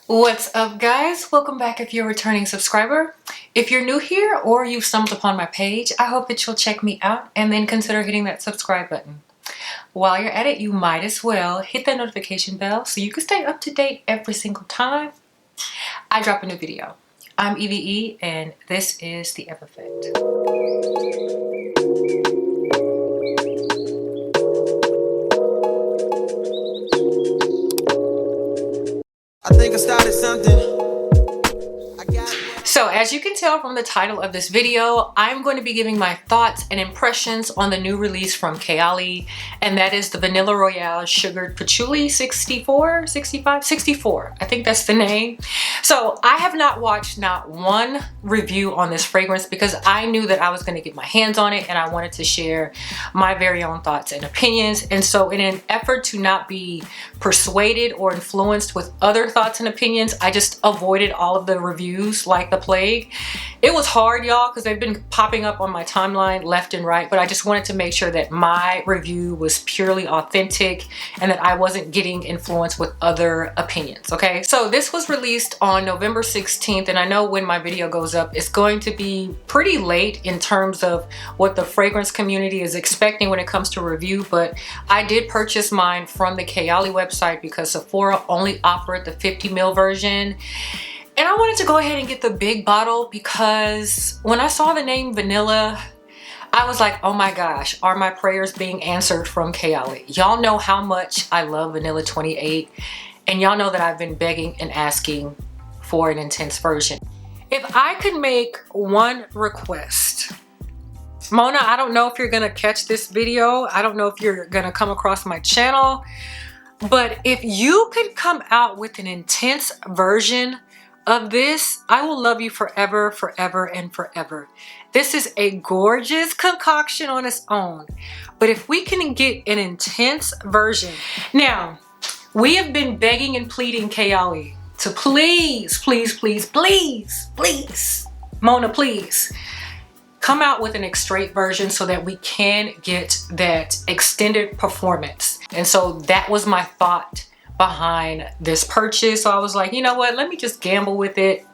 What's up, guys? Welcome back if you're a returning subscriber. If you're new here or you've stumbled upon my page, I hope that you'll check me out and then consider hitting that subscribe button. While you're at it, you might as well hit that notification bell so you can stay up to date every single time I drop a new video. I'm EVE and this is the F Effect. I think I started something. So as you can tell from the title of this video, I'm going to be giving my thoughts and impressions on the new release from Kayali, and that is the Vanilla Royale Sugared Patchouli 64. I think that's the name. So I have not watched not one review on this fragrance because I knew that I was going to get my hands on it and I wanted to share my very own thoughts and opinions. And so in an effort to not be persuaded or influenced with other thoughts and opinions, I just avoided all of the reviews like the plague. It was hard, y'all, because they've been popping up on my timeline left and right, but I just wanted to make sure that my review was purely authentic and that I wasn't getting influenced with other opinions, okay? So this was released on November 16th, and I know when my video goes up, it's going to be pretty late in terms of what the fragrance community is expecting when it comes to review, but I did purchase mine from the Kayali website because Sephora only offered the 50 ml version. And I wanted to go ahead and get the big bottle because when I saw the name Vanilla, I was like, oh my gosh, are my prayers being answered from Kayali? Y'all know how much I love Vanilla 28, and y'all know that I've been begging and asking for an intense version. If I could make one request, Mona, I don't know if you're gonna catch this video. I don't know if you're gonna come across my channel, but if you could come out with an intense version of this, I will love you forever, forever, and forever. This is a gorgeous concoction on its own, but if we can get an intense version. Now, we have been begging and pleading Kayali to please, please, please, please, please, Mona, please, come out with an straight version so that we can get that extended performance. And so that was my thought behind this purchase. So I was like, you know what, let me just gamble with it.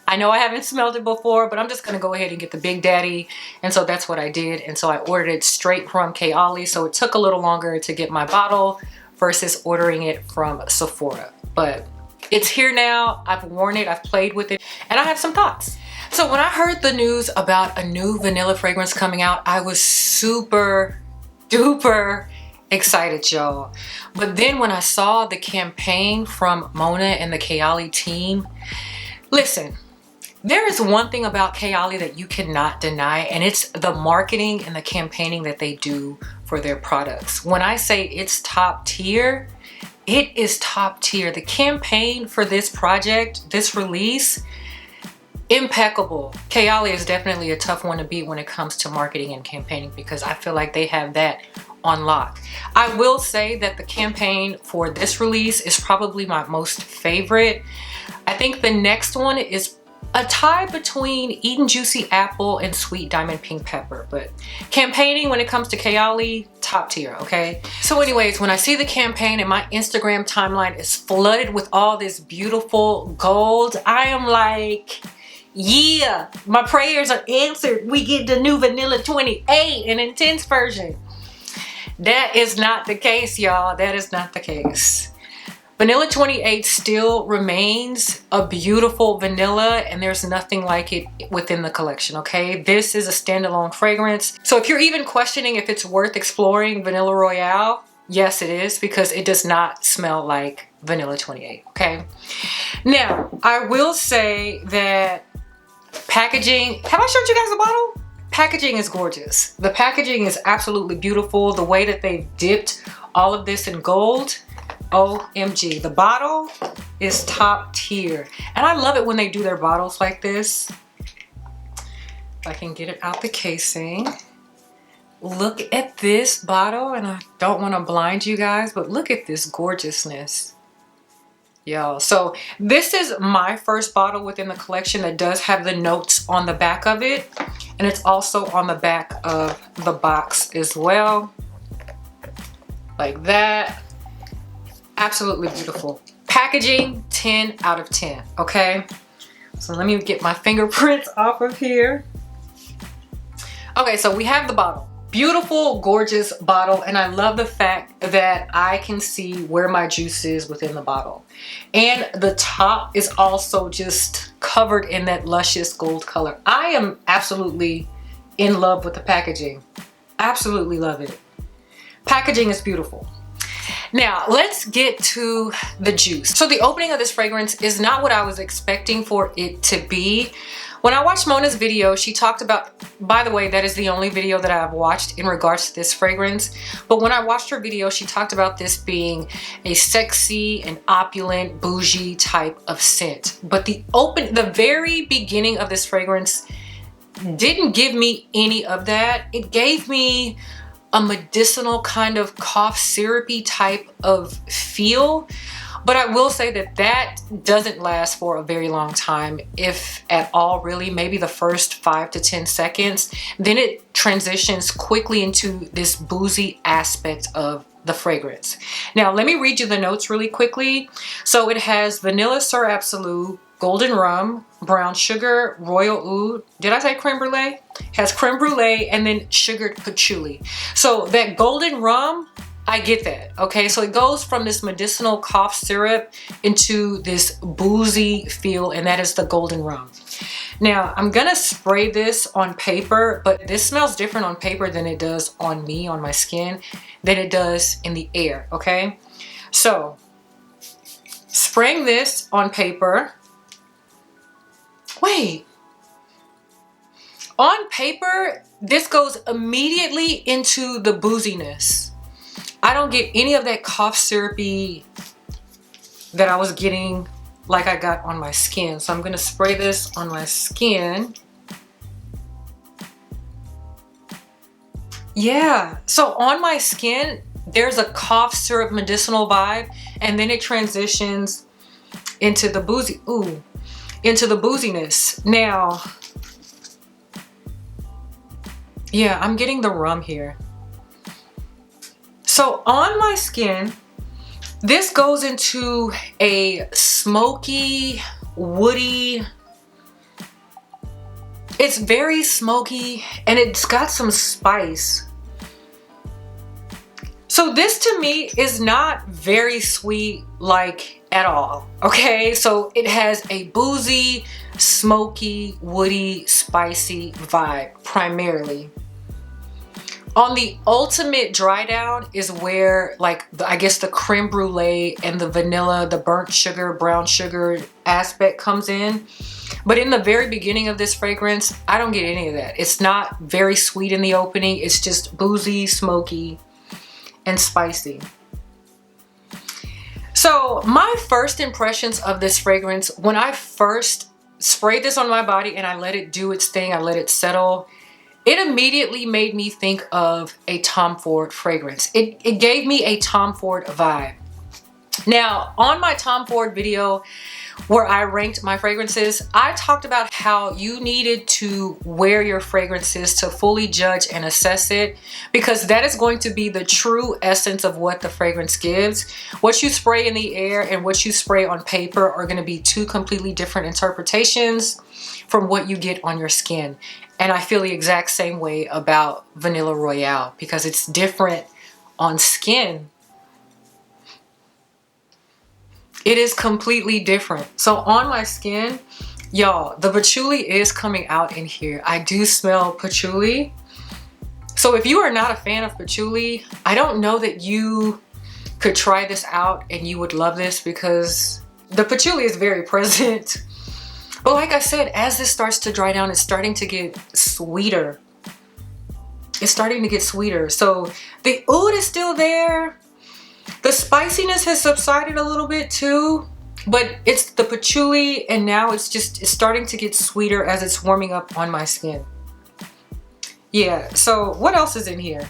I know I haven't smelled it before, but I'm just gonna go ahead and get the Big Daddy. And so that's what I did. And so I ordered it straight from Kayali. So it took a little longer to get my bottle versus ordering it from Sephora. But it's here now. I've worn it, I've played with it, and I have some thoughts. So when I heard the news about a new vanilla fragrance coming out, I was super duper excited, y'all. But then when I saw the campaign from Mona and the Kayali team, listen, there is one thing about Kayali that you cannot deny, and it's the marketing and the campaigning that they do for their products. When I say it's top tier, it is top tier. The campaign for this project, this release, impeccable. Kayali is definitely a tough one to beat when it comes to marketing and campaigning because I feel like they have that on lock. I will say that the campaign for this release is probably my most favorite. I think the next one is a tie between Eaten Juicy Apple and Sweet Diamond Pink Pepper, but campaigning when it comes to Kayali, top tier, okay? So anyways, when I see the campaign and my Instagram timeline is flooded with all this beautiful gold, I am like, yeah, my prayers are answered. We get the new Vanilla 28, an intense version. That is not the case, y'all. That is not the case. Vanilla 28 still remains a beautiful vanilla, and there's nothing like it within the collection, okay? This is a standalone fragrance. So if you're even questioning if it's worth exploring Vanilla Royale, yes, it is, because it does not smell like Vanilla 28, okay? Now, I will say that packaging, have I showed you guys the bottle? Packaging is gorgeous. The packaging is absolutely beautiful. The way that they've dipped all of this in gold, OMG. The bottle is top tier. And I love it when they do their bottles like this. If I can get it out the casing. Look at this bottle, and I don't want to blind you guys, but look at this gorgeousness. Y'all, so this is my first bottle within the collection that does have the notes on the back of it, and it's also on the back of the box as well, like that. Absolutely beautiful. Packaging, 10 out of 10, okay? So let me get my fingerprints off of here. Okay, so we have the bottle. Beautiful, gorgeous bottle, and I love the fact that I can see where my juice is within the bottle. And the top is also just covered in that luscious gold color. I am absolutely in love with the packaging. Absolutely love it. Packaging is beautiful. Now, let's get to the juice. So the opening of this fragrance is not what I was expecting for it to be. When I watched Mona's video, she talked about, by the way, that is the only video that I've watched in regards to this fragrance. But when I watched her video, she talked about this being a sexy and opulent, bougie type of scent. But the very beginning of this fragrance didn't give me any of that. It gave me a medicinal kind of cough syrupy type of feel. But I will say that that doesn't last for a very long time, if at all, really, maybe the first 5 to 10 seconds. Then it transitions quickly into this boozy aspect of the fragrance. Now, let me read you the notes really quickly. So it has vanilla sur absolute, golden rum, brown sugar, royal oud. Did I say creme brulee? It has creme brulee and then sugared patchouli. So that golden rum, I get that, okay? So it goes from this medicinal cough syrup into this boozy feel, and that is the golden rum. Now, I'm gonna spray this on paper, but this smells different on paper than it does on me, on my skin, than it does in the air, okay? So, spraying this on paper. Wait. On paper, this goes immediately into the booziness. I don't get any of that cough syrupy that I was getting like I got on my skin. So I'm gonna spray this on my skin. Yeah, so on my skin, there's a cough syrup medicinal vibe, and then it transitions into the into the booziness. Now, yeah, I'm getting the rum here. So on my skin, this goes into a smoky, woody, it's very smoky and it's got some spice. So this to me is not very sweet, like, at all, okay? So it has a boozy, smoky, woody, spicy vibe primarily. On the ultimate dry down is where, like, I guess the creme brulee and the vanilla, the burnt sugar, brown sugar aspect comes in. But in the very beginning of this fragrance, I don't get any of that. It's not very sweet in the opening. It's just boozy, smoky, and spicy. So my first impressions of this fragrance, when I first sprayed this on my body and I let it do its thing, I let it settle, it immediately made me think of a Tom Ford fragrance. It gave me a Tom Ford vibe. Now, on my Tom Ford video where I ranked my fragrances, I talked about how you needed to wear your fragrances to fully judge and assess it, because that is going to be the true essence of what the fragrance gives. What you spray in the air and what you spray on paper are going to be two completely different interpretations from what you get on your skin. And I feel the exact same way about Vanilla Royale, because it's different on skin. It is completely different. So on my skin, y'all, the patchouli is coming out in here. I do smell patchouli. So if you are not a fan of patchouli, I don't know that you could try this out and you would love this, because the patchouli is very present. But like I said, as this starts to dry down, it's starting to get sweeter. It's starting to get sweeter. So the oud is still there. The spiciness has subsided a little bit too, but it's the patchouli, and now it's starting to get sweeter as it's warming up on my skin. Yeah, so what else is in here?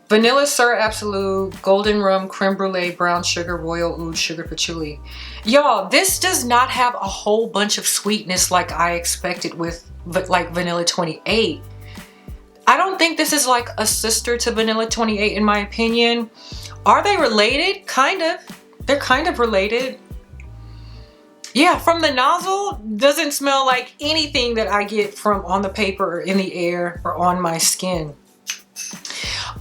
Vanilla Sur Absolute, golden rum, creme brulee, brown sugar, royal oud, sugar patchouli. Y'all, this does not have a whole bunch of sweetness like I expected with like Vanilla 28. I don't think this is like a sister to Vanilla 28 in my opinion. Are they related? Kind of. they're kind of related. Yeah, from the nozzle, doesn't smell like anything that I get from on the paper or in the air or on my skin.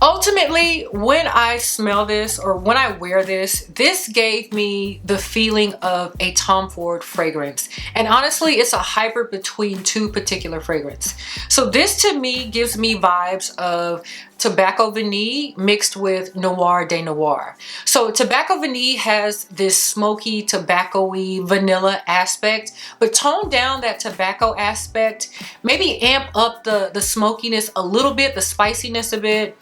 Ultimately, when I smell this or when I wear this, this gave me the feeling of a Tom Ford fragrance. And honestly, it's a hybrid between two particular fragrances. So this to me gives me vibes of Tobacco Vanille mixed with Noir de Noir. So Tobacco Vanille has this smoky, tobacco-y, vanilla aspect, but tone down that tobacco aspect, maybe amp up the smokiness a little bit, the spiciness a bit.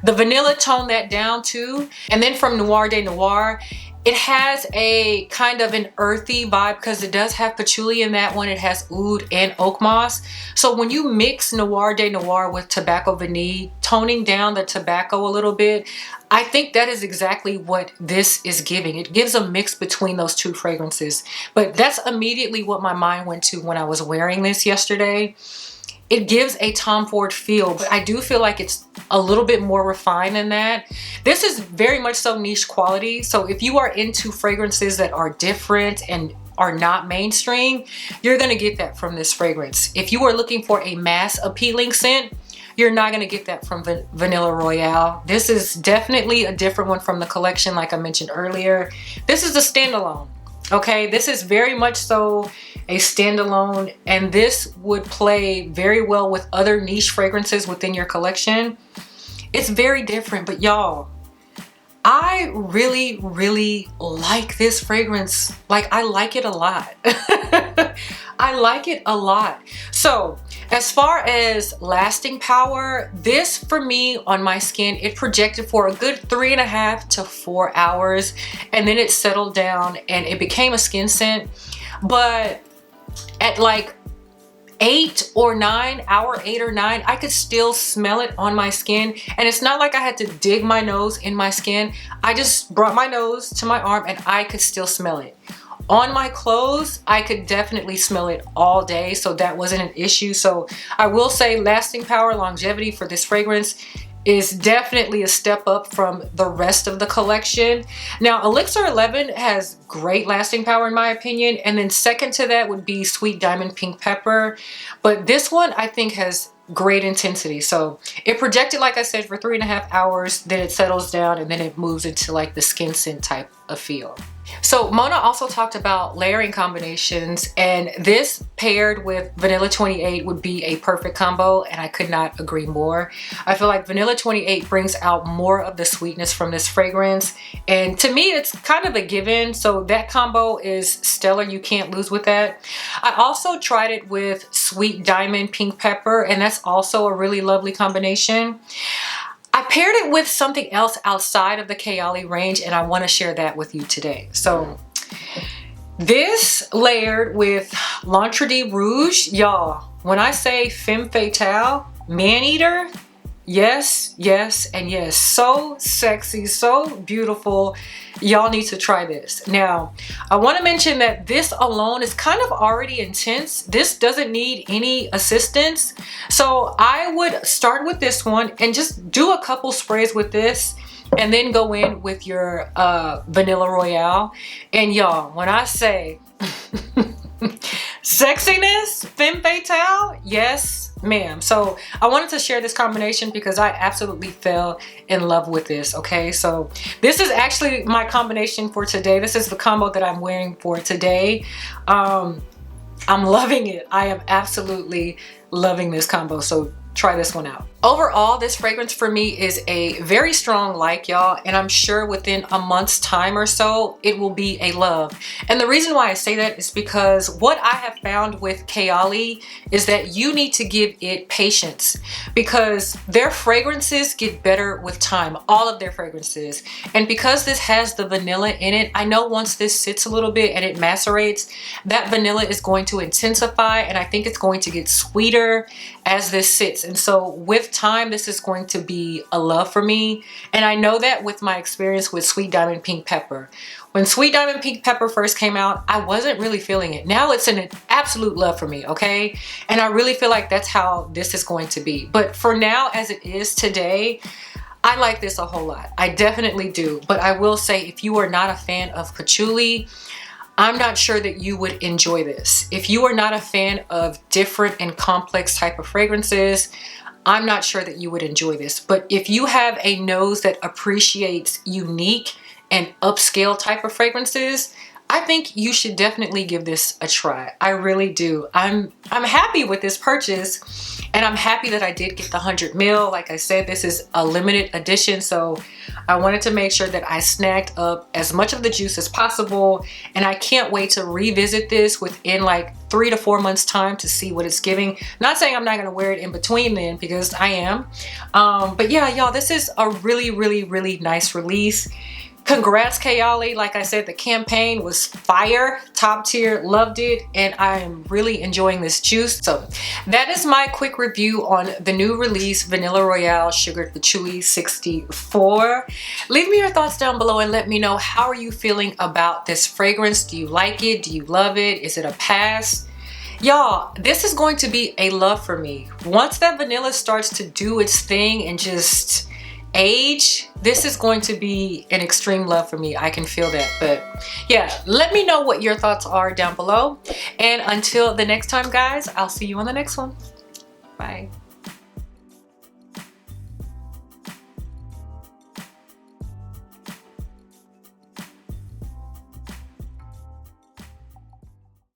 The vanilla, tone that down too. And then from Noir de Noir, it has a kind of an earthy vibe because it does have patchouli in that one. It has oud and oak moss. So when you mix Noir de Noir with Tobacco Vanille, toning down the tobacco a little bit, I think that is exactly what this is giving. It gives a mix between those two fragrances. But that's immediately what my mind went to when I was wearing this yesterday. It gives a Tom Ford feel, but I do feel like it's a little bit more refined than that. This is very much so niche quality. So if you are into fragrances that are different and are not mainstream, you're gonna get that from this fragrance. If you are looking for a mass appealing scent, you're not gonna get that from Vanilla Royale. This is definitely a different one from the collection, like I mentioned earlier. This is a standalone. Okay, this is very much so a standalone, and this would play very well with other niche fragrances within your collection. It's very different, but y'all, I really, really like this fragrance. Like, I like it a lot. I like it a lot. So as far as lasting power, this for me on my skin, it projected for a good 3.5 to 4 hours, and then it settled down and it became a skin scent. But at like 8 or 9, hour 8 or 9, I could still smell it on my skin. And it's not like I had to dig my nose in my skin. I just brought my nose to my arm and I could still smell it. On my clothes, I could definitely smell it all day, so that wasn't an issue. So I will say lasting power, longevity for this fragrance is definitely a step up from the rest of the collection. Now, Elixir 11 has great lasting power in my opinion, and then second to that would be Sweet Diamond Pink Pepper. But this one I think has great intensity. So it projected, like I said, for 3.5 hours, then it settles down and then it moves into like the skin scent type of feel. So Mona also talked about layering combinations, and this paired with Vanilla 28 would be a perfect combo, and I could not agree more. I feel like Vanilla 28 brings out more of the sweetness from this fragrance, and to me it's kind of a given, so that combo is stellar. You can't lose with that. I also tried it with Sweet Diamond Pink Pepper, and that's also a really lovely combination. I paired it with something else outside of the Kayali range, and I want to share that with you today. So this layered with L'Entre de Rouge, y'all, when I say femme fatale, man-eater, yes, yes, and yes. So sexy, so beautiful. Y'all need to try this. Now, I want to mention that this alone is kind of already intense. This doesn't need any assistance. So I would start with this one and just do a couple sprays with this and then go in with your Vanilla Royale. And y'all, when I say sexiness, femme fatale, yes, ma'am. So I wanted to share this combination because I absolutely fell in love with this. Okay, so this is actually my combination for today. This is the combo that I'm wearing for today. I'm loving it. I am absolutely loving this combo, so try this one out. Overall, this fragrance for me is a very strong like, y'all, and I'm sure within a month's time or so, it will be a love. And the reason why I say that is because what I have found with Kayali is that you need to give it patience, because their fragrances get better with time, all of their fragrances. And because this has the vanilla in it, I know once this sits a little bit and it macerates, that vanilla is going to intensify, and I think it's going to get sweeter as this sits. And so with time, this is going to be a love for me. And I know that with my experience with Sweet Diamond Pink Pepper. When Sweet Diamond Pink Pepper first came out, I wasn't really feeling it. Now it's an absolute love for me, okay? And I really feel like that's how this is going to be. But for now, as it is today, I like this a whole lot. I definitely do. But I will say, if you are not a fan of patchouli, I'm not sure that you would enjoy this. If you are not a fan of different and complex type of fragrances, I'm not sure that you would enjoy this. But if you have a nose that appreciates unique and upscale type of fragrances, I think you should definitely give this a try. I really do. I'm happy with this purchase, and I'm happy that I did get the 100 ml. Like I said, this is a limited edition, so I wanted to make sure that I snagged up as much of the juice as possible, and I can't wait to revisit this within like 3 to 4 months time to see what it's giving. Not saying I'm not gonna wear it in between then, because I am. But yeah, y'all, this is a really, really, really nice release. Congrats, Kayali. Like I said, the campaign was fire, top tier, loved it, and I am really enjoying this juice. So that is my quick review on the new release Vanilla Royale Sugared Patchouli 64. Leave me your thoughts down below and let me know, how are you feeling about this fragrance? Do you like it? Do you love it? Is it a pass? Y'all, this is going to be a love for me. Once that vanilla starts to do its thing and just age, this is going to be an extreme love for me. I can feel that. But yeah, let me know what your thoughts are down below. And until the next time, guys, I'll see you on the next one. Bye.